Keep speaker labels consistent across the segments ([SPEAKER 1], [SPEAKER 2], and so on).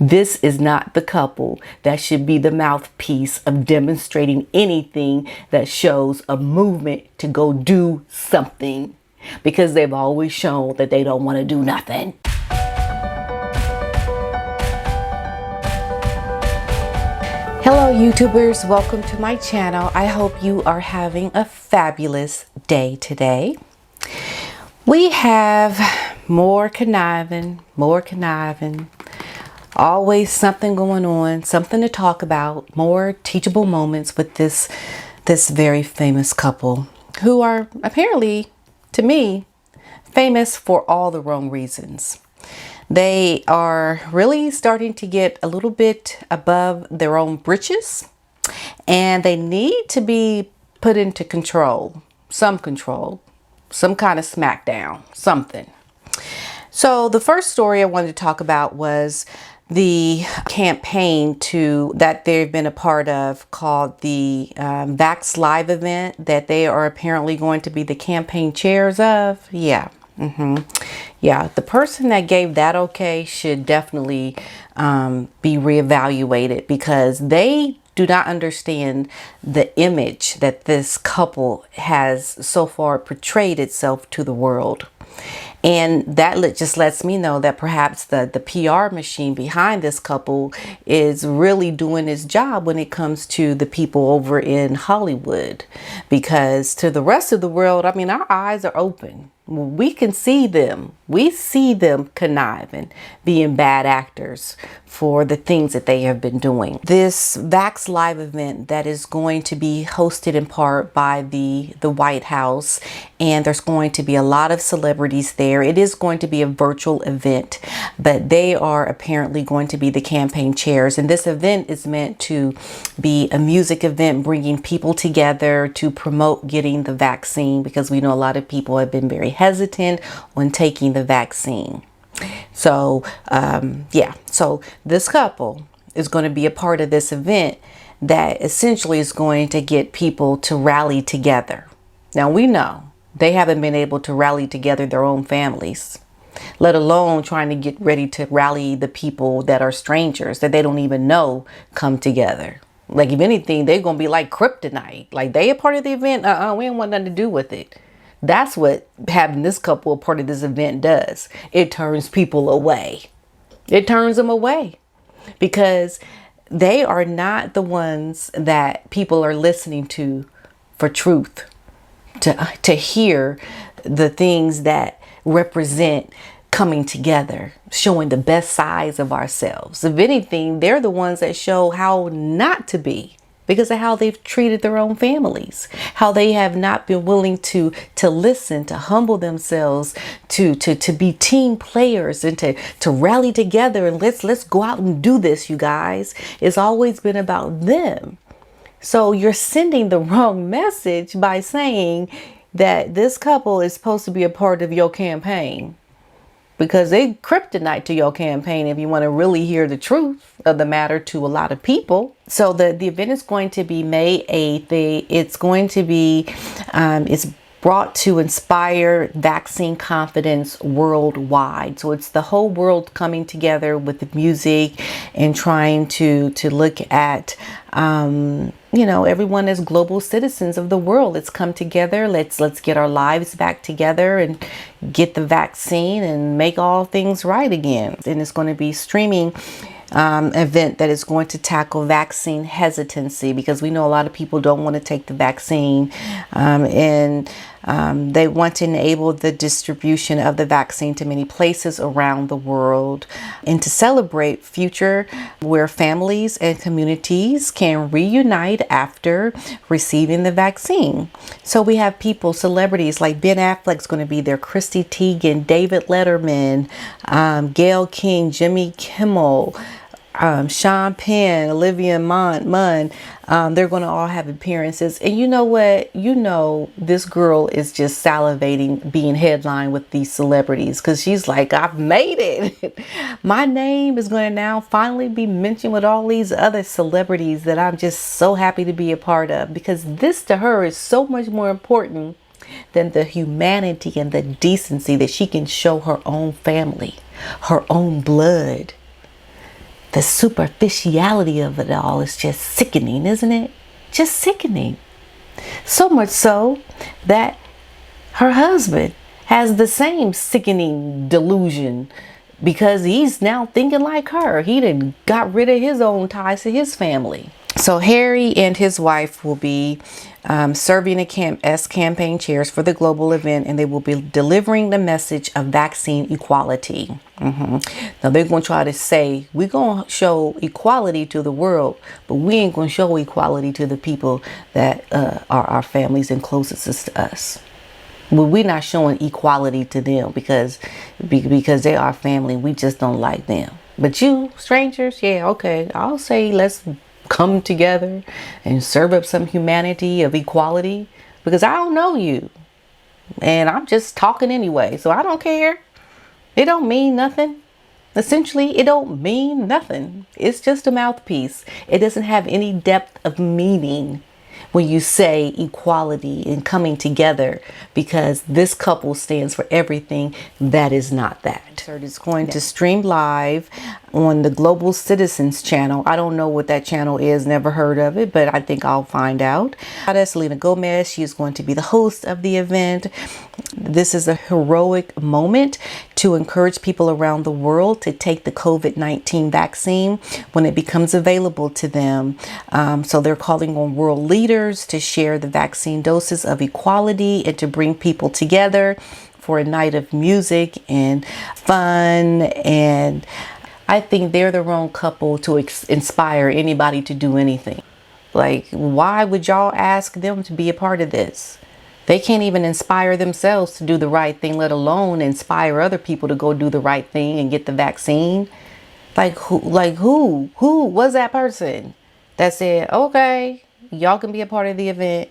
[SPEAKER 1] This is not the couple that should be the mouthpiece of demonstrating anything that shows a movement to go do something, because they've always shown that they don't want to do nothing. Hello YouTubers, welcome to my channel. I hope you are having a fabulous day today. We have more conniving, always something going on, something to talk about, more teachable moments with this very famous couple who are apparently, to me, famous for all the wrong reasons. They are really starting to get a little bit above their own britches, and they need to be put into control, some kind of smackdown, something. So the first story I wanted to talk about was the campaign that they've been a part of, called the Vax Live event, that they are apparently going to be the campaign chairs of. Yeah, the person that gave that okay should definitely be reevaluated, because they do not understand the image that this couple has so far portrayed itself to the world. And that just lets me know that perhaps the PR machine behind this couple is really doing its job when it comes to the people over in Hollywood. Because to the rest of the world, I mean, our eyes are open. We can see them. We see them conniving, being bad actors for the things that they have been doing. This Vax Live event that is going to be hosted in part by the White House, and there's going to be a lot of celebrities there. It is going to be a virtual event, but they are apparently going to be the campaign chairs. And this event is meant to be a music event, bringing people together to promote getting the vaccine, because we know a lot of people have been very hesitant on taking the vaccine. So so this couple is going to be a part of this event that essentially is going to get people to rally together. Now, we know they haven't been able to rally together their own families, let alone trying to get ready to rally the people that are strangers that they don't even know come together. Like, if anything, they're going to be like kryptonite. Like, they a part of the event. We don't want nothing to do with it. That's what having this couple a part of this event does. It turns people away. It turns them away, because they are not the ones that people are listening to for truth, to hear the things that represent coming together, showing the best sides of ourselves. If anything, they're the ones that show how not to be, because of how they've treated their own families, how they have not been willing to listen, to humble themselves, to be team players, and to rally together, and let's go out and do this, you guys. It's always been about them. So you're sending the wrong message by saying that this couple is supposed to be a part of your campaign, because they kryptonite to your campaign if you want to really hear the truth of the matter to a lot of people. So the event is going to be May 8th. It's going to be, it's brought to inspire vaccine confidence worldwide. So it's the whole world coming together with the music and trying to look at, everyone as global citizens of the world. Let's come together. Let's get our lives back together and get the vaccine and make all things right again. And it's going to be streaming event that is going to tackle vaccine hesitancy, because we know a lot of people don't want to take the vaccine, and they want to enable the distribution of the vaccine to many places around the world, and to celebrate future where families and communities can reunite after receiving the vaccine. So we have people, celebrities like Ben Affleck's going to be there, Chrissy Teigen, David Letterman, Gayle King, Jimmy Kimmel, Sean Penn, Olivia Munn. They're going to all have appearances. And you know what? This girl is just salivating being headlined with these celebrities, because she's like, I've made it. My name is going to now finally be mentioned with all these other celebrities that I'm just so happy to be a part of, because this to her is so much more important than the humanity and the decency that she can show her own family, her own blood. The superficiality of it all is just sickening, isn't it? Just sickening. So much so that her husband has the same sickening delusion, because he's now thinking like her. He done got rid of his own ties to his family. So Harry and his wife will be serving as campaign chairs for the global event, and they will be delivering the message of vaccine equality. Now they're going to try to say, we're going to show equality to the world, but we ain't going to show equality to the people that are our families and closest to us. Well, we're not showing equality to them because they are family. We just don't like them. But you, strangers, yeah, okay. I'll say let's come together and serve up some humanity of equality, because I don't know you. And I'm just talking anyway. So I don't care. It don't mean nothing. Essentially, it don't mean nothing. It's just a mouthpiece. It doesn't have any depth of meaning when you say equality and coming together, because this couple stands for everything that is not that. It's going to stream live on the Global Citizens channel. I don't know what that channel is, never heard of it, but I think I'll find out. Selena Gomez, she is going to be the host of the event. This is a heroic moment to encourage people around the world to take the COVID-19 vaccine when it becomes available to them. So they're calling on world leaders to share the vaccine doses of equality and to bring people together for a night of music and fun. And I think they're the wrong couple to inspire anybody to do anything. Like, why would y'all ask them to be a part of this? They can't even inspire themselves to do the right thing, let alone inspire other people to go do the right thing and get the vaccine. Who was that person that said, okay, y'all can be a part of the event?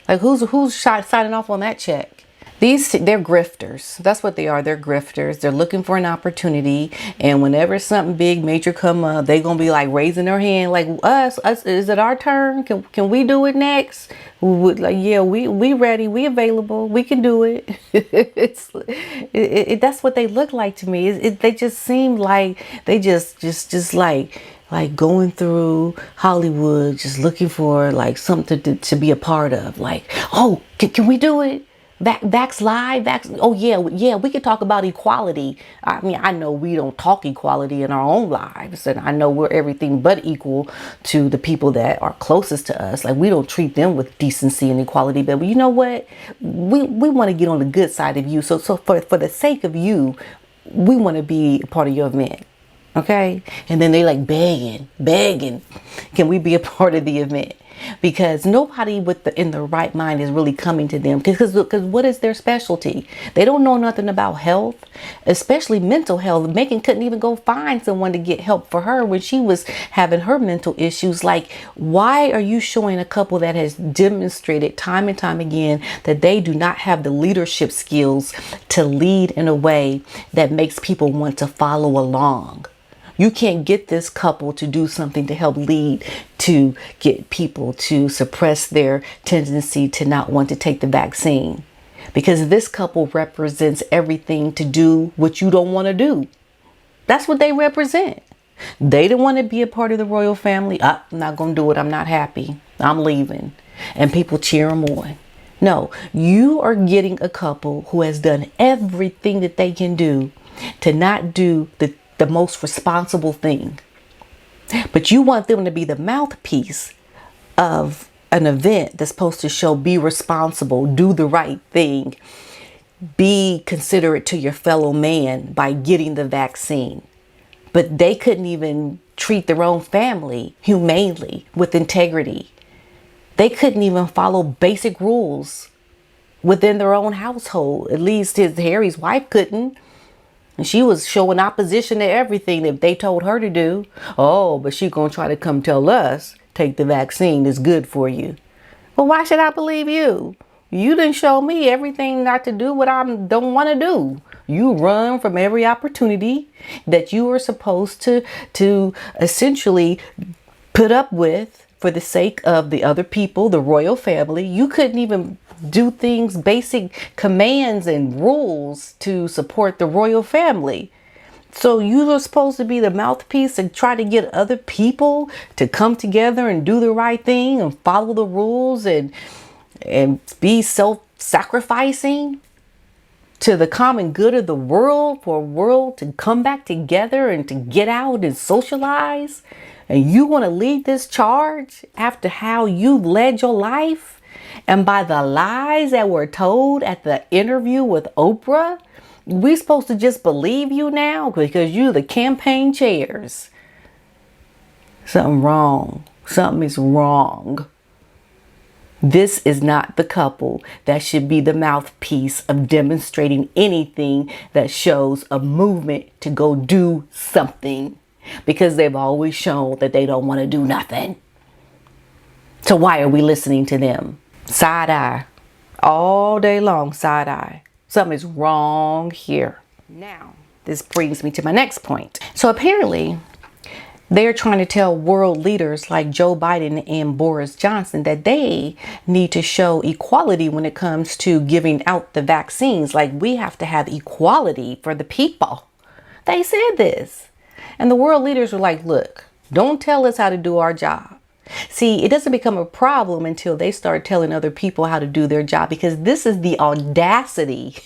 [SPEAKER 1] Like, who's signing off on that check? They're grifters. That's what they are. They're grifters. They're looking for an opportunity. And whenever something big, major come up, they're going to be like raising their hand, like us, is it our turn? Can we do it next? Like, yeah, we ready. We available. We can do it. That's what they look like to me. They just seem like they just like going through Hollywood, just looking for like something to be a part of. Like, oh, can we do it? Vax live, oh yeah, we can talk about equality. I mean, I know we don't talk equality in our own lives, and I know we're everything but equal to the people that are closest to us. Like, we don't treat them with decency and equality, but you know what? We want to get on the good side of you. So for the sake of you, we want to be a part of your event. Okay? And then they like begging, can we be a part of the event? Because nobody in the right mind is really coming to them, because what is their specialty? They don't know nothing about health, especially mental health. Megan couldn't even go find someone to get help for her when she was having her mental issues. Like, why are you showing a couple that has demonstrated time and time again that they do not have the leadership skills to lead in a way that makes people want to follow along? You can't get this couple to do something to help lead, to get people to suppress their tendency to not want to take the vaccine. Because this couple represents everything to do what you don't want to do. That's what they represent. They don't want to be a part of the royal family. I'm not going to do it. I'm not happy. I'm leaving. And people cheer them on. No, you are getting a couple who has done everything that they can do to not do the most responsible thing. But you want them to be the mouthpiece of an event that's supposed to show be responsible, do the right thing, be considerate to your fellow man by getting the vaccine. But they couldn't even treat their own family humanely with integrity. They couldn't even follow basic rules within their own household. At least Harry's wife couldn't. And she was showing opposition to everything that they told her to do. Oh, but she gonna try to come tell us, take the vaccine, it's good for you. Well, why should I believe you? You didn't show me everything not to do what I don't want to do. You run from every opportunity that you are supposed to essentially put up with for the sake of the other people, the royal family. You couldn't even do things, basic commands and rules to support the royal family. So you were supposed to be the mouthpiece and try to get other people to come together and do the right thing and follow the rules and be self-sacrificing to the common good of the world, for a world to come back together and to get out and socialize. And you want to lead this charge after how you led your life and by the lies that were told at the interview with Oprah? We supposed to just believe you now because you the campaign chairs. Something wrong. Something is wrong. This is not the couple that should be the mouthpiece of demonstrating anything that shows a movement to go do something, because they've always shown that they don't want to do nothing. So why are we listening to them? Side eye. All day long, side eye. Something is wrong here. Now, this brings me to my next point. So apparently, they're trying to tell world leaders like Joe Biden and Boris Johnson that they need to show equality when it comes to giving out the vaccines. Like, we have to have equality for the people. They said this. And the world leaders were like, look, don't tell us how to do our job. See, it doesn't become a problem until they start telling other people how to do their job, because this is the audacity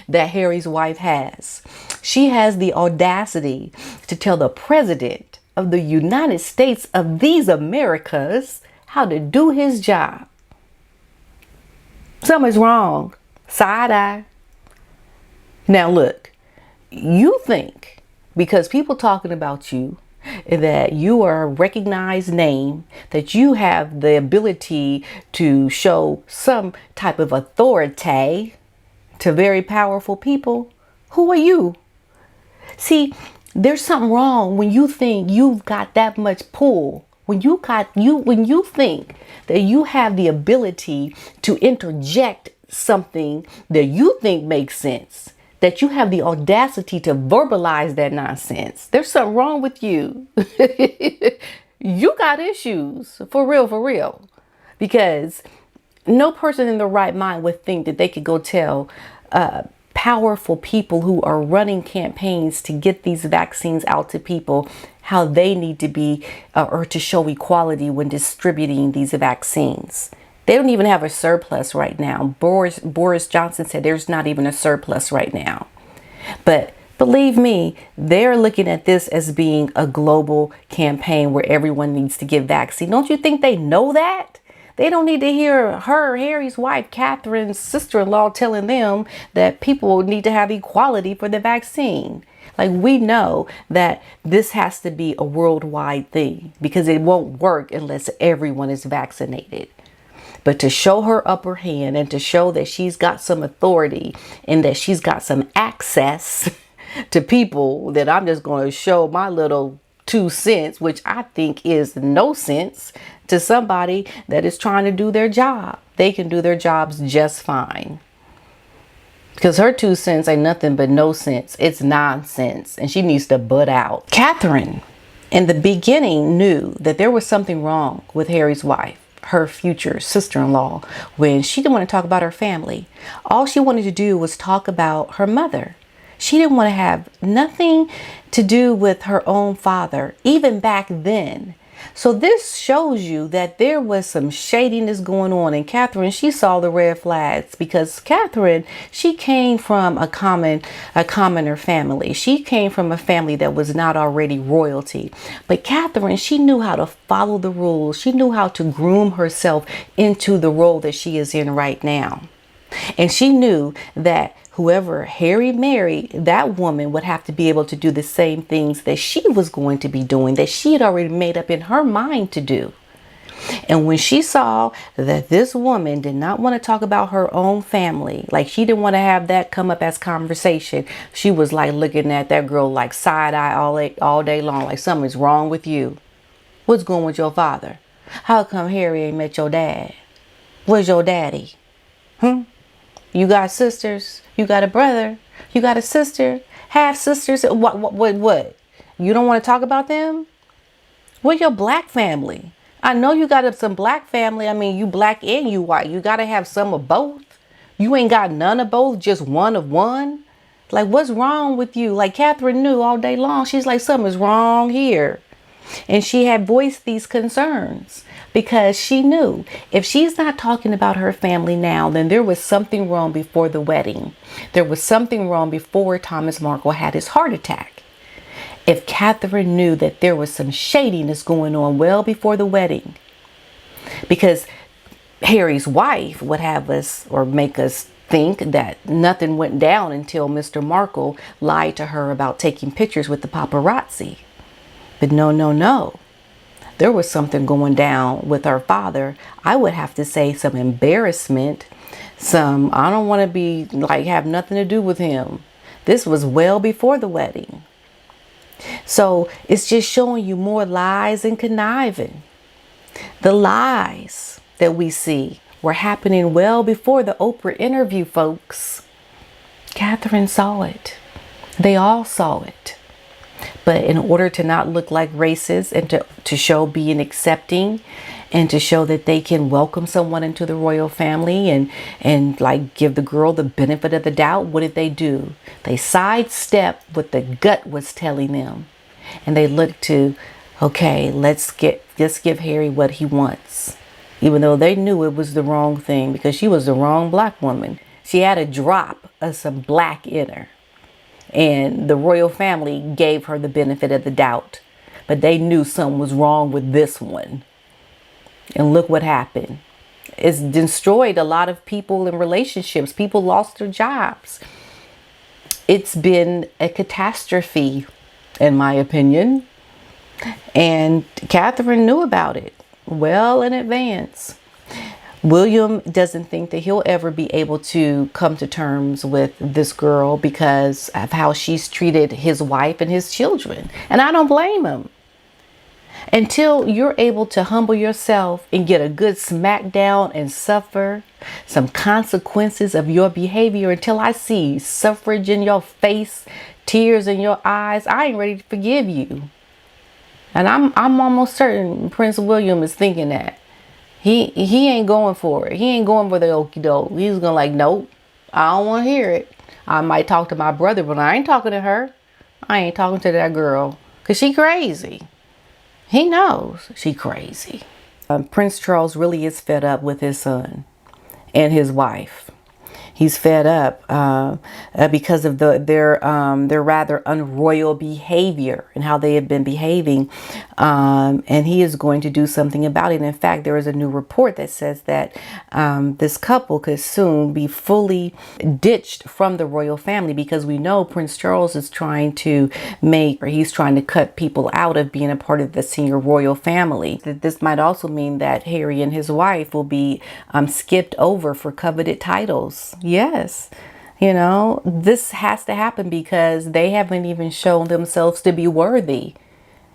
[SPEAKER 1] that Harry's wife has. She has the audacity to tell the president of the United States of these Americas how to do his job. Something's wrong. Side eye. Now look, you think because people talking about you, that you are a recognized name, that you have the ability to show some type of authority to very powerful people. Who are you? See, there's something wrong when you think you've got that much pull. When you think that you have the ability to interject something that you think makes sense, that you have the audacity to verbalize that nonsense. There's something wrong with you. You got issues, for real. Because no person in their right mind would think that they could go tell powerful people who are running campaigns to get these vaccines out to people how they need to be or to show equality when distributing these vaccines. They don't even have a surplus right now. Boris Johnson said there's not even a surplus right now. But believe me, they're looking at this as being a global campaign where everyone needs to get vaccine. Don't you think they know that? They don't need to hear Harry's wife, Catherine's sister-in-law, telling them that people need to have equality for the vaccine. Like, we know that this has to be a worldwide thing because it won't work unless everyone is vaccinated. But to show her upper hand and to show that she's got some authority and that she's got some access to people, that I'm just going to show my little 2 cents, which I think is no sense, to somebody that is trying to do their job. They can do their jobs just fine. Because her 2 cents ain't nothing but no sense. It's nonsense. And she needs to butt out. Catherine, in the beginning, knew that there was something wrong with Harry's wife, her future sister-in-law, when she didn't want to talk about her family. All she wanted to do was talk about her mother. She didn't want to have nothing to do with her own father, even back then. So this shows you that there was some shadiness going on. And Catherine, she saw the red flags, because Catherine, she came from a commoner family. She came from a family that was not already royalty. But Catherine, she knew how to follow the rules. She knew how to groom herself into the role that she is in right now. And she knew that whoever Harry married, that woman would have to be able to do the same things that she was going to be doing, that she had already made up in her mind to do. And when she saw that this woman did not want to talk about her own family, like she didn't want to have that come up as conversation, she was like looking at that girl like side eye all day long, like something's wrong with you. What's going with your father? How come Harry ain't met your dad? Where's your daddy? You got sisters? You got a brother? You got a sister? Half sisters? What? You don't want to talk about them? Where's your black family? I know you got some black family. I mean, you black and you white. You got to have some of both. You ain't got none of both, just one of one. Like, what's wrong with you? Like, Catherine knew all day long. She's like, something's wrong here. And she had voiced these concerns because she knew if she's not talking about her family now, then there was something wrong before the wedding. There was something wrong before Thomas Markle had his heart attack. If Catherine knew that there was some shadiness going on well before the wedding, because Harry's wife would have us or make us think that nothing went down until Mr. Markle lied to her about taking pictures with the paparazzi. But no. There was something going down with her father. I would have to say some embarrassment. I don't want to be like, have nothing to do with him. This was well before the wedding. So it's just showing you more lies and conniving. The lies that we see were happening well before the Oprah interview, folks. Catherine saw it. They all saw it. But in order to not look like racist and to show being accepting and to show that they can welcome someone into the royal family and like give the girl the benefit of the doubt, what did they do? They sidestepped what the gut was telling them. And they looked to, okay, let's give Harry what he wants. Even though they knew it was the wrong thing because she was the wrong black woman. She had a drop of some black in her. And the royal family gave her the benefit of the doubt. But they knew something was wrong with this one. And look what happened. It's destroyed a lot of people in relationships. People lost their jobs. It's been a catastrophe, in my opinion. And Catherine knew about it well in advance. William doesn't think that he'll ever be able to come to terms with this girl because of how she's treated his wife and his children. And I don't blame him. Until you're able to humble yourself and get a good smackdown and suffer some consequences of your behavior, until I see suffrage in your face, tears in your eyes, I ain't ready to forgive you. And I'm almost certain Prince William is thinking that. He ain't going for it. He ain't going for the okie doke. He's going like, nope, I don't want to hear it. I might talk to my brother, but I ain't talking to her. I ain't talking to that girl because she crazy. He knows she crazy. Prince Charles really is fed up with his son and his wife. He's fed up because of their rather unroyal behavior and how they have been behaving. And he is going to do something about it. In fact, there is a new report that says that this couple could soon be fully ditched from the royal family because we know Prince Charles is trying to he's trying to cut people out of being a part of the senior royal family. This might also mean that Harry and his wife will be skipped over for coveted titles. Yes, you know, this has to happen because they haven't even shown themselves to be worthy.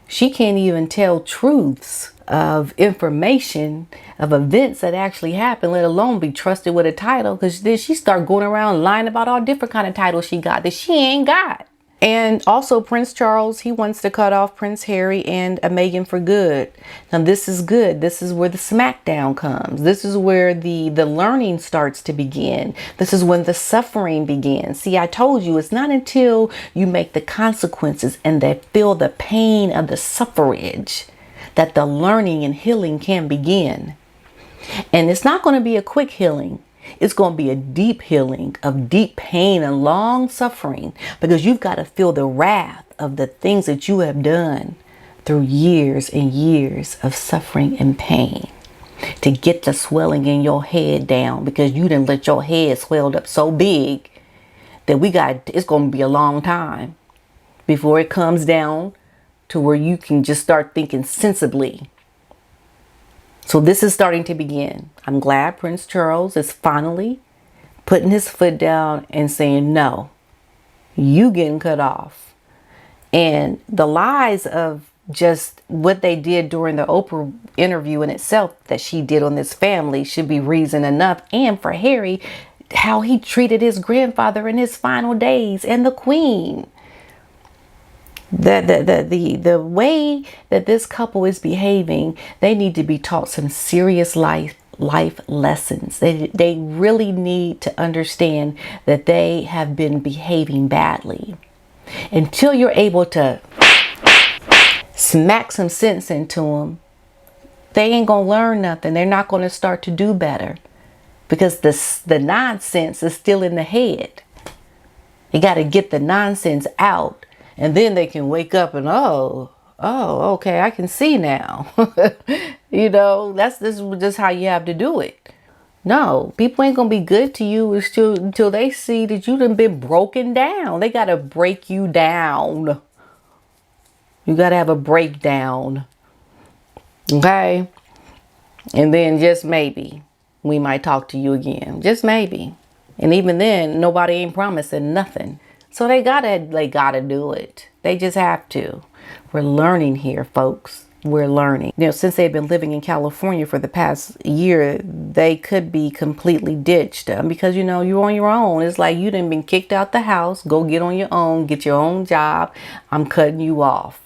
[SPEAKER 1] She can't even tell truths of information of events that actually happened, let alone be trusted with a title, because then she start going around lying about all different kind of titles she got that she ain't got. And also Prince Charles, he wants to cut off Prince Harry and Meghan for good. Now this is good. This is where the smackdown comes. This is where the learning starts to begin. This is when the suffering begins. See, I told you, it's not until you make the consequences and they feel the pain of the suffrage that the learning and healing can begin. And it's not going to be a quick healing. It's going to be a deep healing of deep pain and long suffering, because you've got to feel the wrath of the things that you have done through years and years of suffering and pain to get the swelling in your head down, because you didn't let your head swell up so big that it's going to be a long time before it comes down to where you can just start thinking sensibly. So this is starting to begin. I'm glad Prince Charles is finally putting his foot down and saying, no, you getting cut off. And the lies of just what they did during the Oprah interview in itself that she did on this family should be reason enough. And for Harry, how he treated his grandfather in his final days and the Queen. The way that this couple is behaving, they need to be taught some serious life life lessons. They really need to understand that they have been behaving badly. Until you're able to smack some sense into them, they ain't gonna learn nothing. They're not gonna start to do better, because the nonsense is still in the head. You got to get the nonsense out, and then they can wake up and okay, I can see now. You know, this is just how you have to do it. No, people ain't gonna be good to you until they see that you done been broken down. They gotta break you down. You gotta have a breakdown. Okay? And then just maybe we might talk to you again. Just maybe. And even then, nobody ain't promising nothing. So they gotta do it. They just have to. We're learning here, folks. We're learning. You know, since they've been living in California for the past year, they could be completely ditched because, you know, you're on your own. It's like you done been kicked out the house. Go get on your own. Get your own job. I'm cutting you off.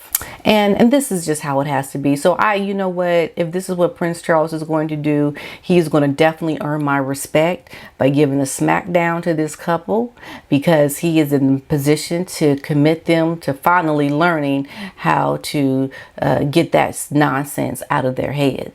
[SPEAKER 1] And this is just how it has to be. So you know what, if this is what Prince Charles is going to do, he's going to definitely earn my respect by giving a smackdown to this couple, because he is in position to commit them to finally learning how to get that nonsense out of their heads.